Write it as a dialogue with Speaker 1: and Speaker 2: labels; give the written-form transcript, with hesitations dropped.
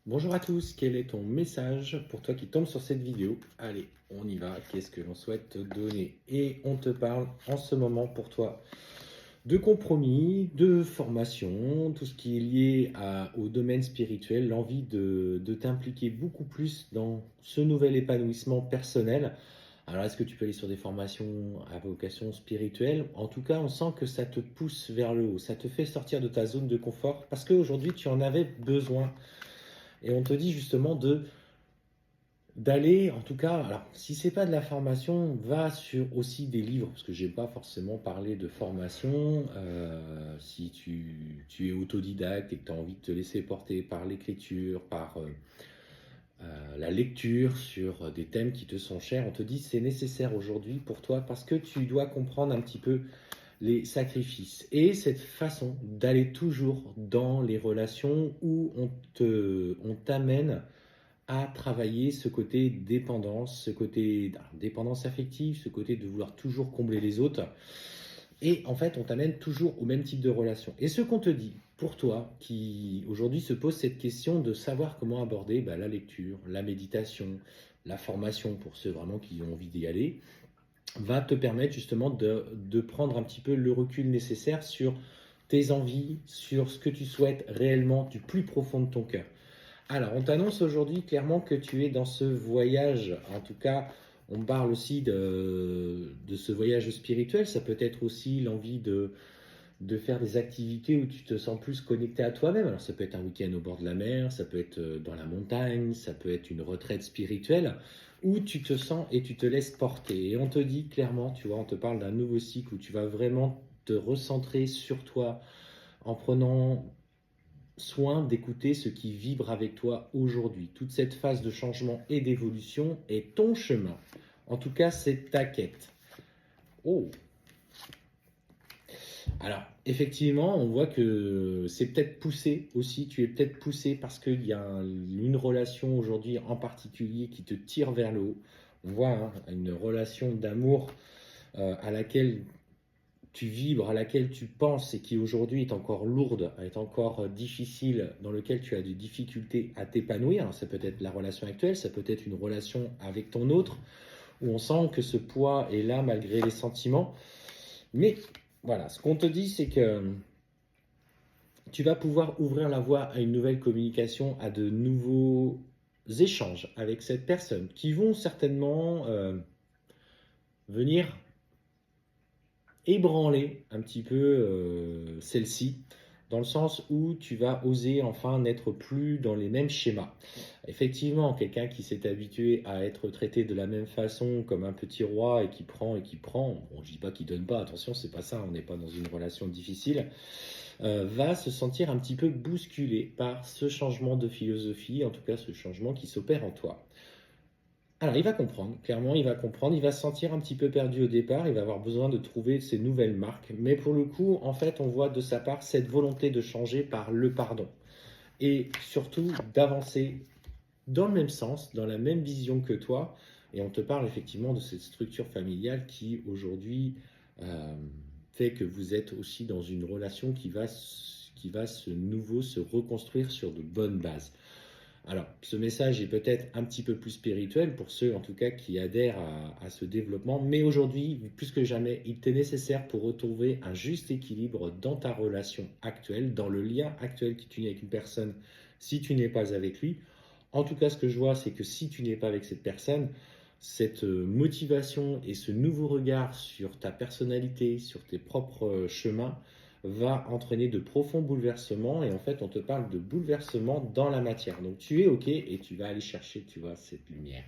Speaker 1: Bonjour à tous, quel est ton message pour toi qui tombe sur cette vidéo? Allez, on y va, qu'est-ce que l'on souhaite te donner? Et on te parle en ce moment pour toi de compromis, de formation, tout ce qui est lié au domaine spirituel, l'envie de t'impliquer beaucoup plus dans ce nouvel épanouissement personnel. Alors, est-ce que tu peux aller sur des formations à vocation spirituelle? En tout cas, on sent que ça te pousse vers le haut, ça te fait sortir de ta zone de confort parce qu'aujourd'hui, tu en avais besoin. Et on te dit justement d'aller, en tout cas, alors si c'est pas de la formation, va sur aussi des livres, parce que j'ai pas forcément parlé de formation. Si tu es autodidacte et que tu as envie de te laisser porter par l'écriture, par la lecture sur des thèmes qui te sont chers, on te dit c'est nécessaire aujourd'hui pour toi parce que tu dois comprendre un petit peu les sacrifices et cette façon d'aller toujours dans les relations où on t'amène à travailler ce côté dépendance, ce côté dépendance affective, ce côté de vouloir toujours combler les autres. Et en fait, on t'amène toujours au même type de relation. Et ce qu'on te dit, pour toi, qui aujourd'hui se pose cette question de savoir comment aborder la lecture, la méditation, la formation pour ceux vraiment qui ont envie d'y aller, va te permettre justement de prendre un petit peu le recul nécessaire sur tes envies, sur ce que tu souhaites réellement du plus profond de ton cœur. Alors, on t'annonce aujourd'hui clairement que tu es dans ce voyage. En tout cas, on parle aussi de ce voyage spirituel. Ça peut être aussi l'envie de faire des activités où tu te sens plus connecté à toi-même. Alors, ça peut être un week-end au bord de la mer, ça peut être dans la montagne, ça peut être une retraite spirituelle où tu te sens et tu te laisses porter. Et on te dit clairement, tu vois, on te parle d'un nouveau cycle où tu vas vraiment te recentrer sur toi en prenant soin d'écouter ce qui vibre avec toi aujourd'hui. Toute cette phase de changement et d'évolution est ton chemin. En tout cas, c'est ta quête. Oh, alors, effectivement, on voit que c'est peut-être poussé aussi. Tu es peut-être poussé parce qu'il y a une relation aujourd'hui en particulier qui te tire vers le haut. On voit une relation d'amour à laquelle tu vibres, à laquelle tu penses et qui aujourd'hui est encore lourde, est encore difficile, dans lequel tu as des difficultés à t'épanouir. Alors, ça peut être la relation actuelle, ça peut être une relation avec ton autre, où on sent que ce poids est là malgré les sentiments. Mais voilà, ce qu'on te dit, c'est que tu vas pouvoir ouvrir la voie à une nouvelle communication, à de nouveaux échanges avec cette personne qui vont certainement venir ébranler un petit peu celle-ci, dans le sens où tu vas oser enfin n'être plus dans les mêmes schémas. Effectivement, quelqu'un qui s'est habitué à être traité de la même façon comme un petit roi et qui prend, bon, je dis pas qu'il donne pas, attention, c'est pas ça, on n'est pas dans une relation difficile, va se sentir un petit peu bousculé par ce changement de philosophie, en tout cas ce changement qui s'opère en toi. Alors, il va comprendre, clairement, il va comprendre, il va se sentir un petit peu perdu au départ, il va avoir besoin de trouver ses nouvelles marques, mais pour le coup, en fait, on voit de sa part cette volonté de changer par le pardon et surtout d'avancer dans le même sens, dans la même vision que toi, et on te parle effectivement de cette structure familiale qui aujourd'hui euh, fait que vous êtes aussi dans une relation qui va se reconstruire sur de bonnes bases. Alors, ce message est peut-être un petit peu plus spirituel pour ceux, en tout cas, qui adhèrent à ce développement. Mais aujourd'hui, plus que jamais, il t'est nécessaire pour retrouver un juste équilibre dans ta relation actuelle, dans le lien actuel que tu as avec une personne, si tu n'es pas avec lui. En tout cas, ce que je vois, c'est que si tu n'es pas avec cette personne, cette motivation et ce nouveau regard sur ta personnalité, sur tes propres chemins, va entraîner de profonds bouleversements et en fait on te parle de bouleversements dans la matière. Donc tu es OK et tu vas aller chercher, tu vois, cette lumière.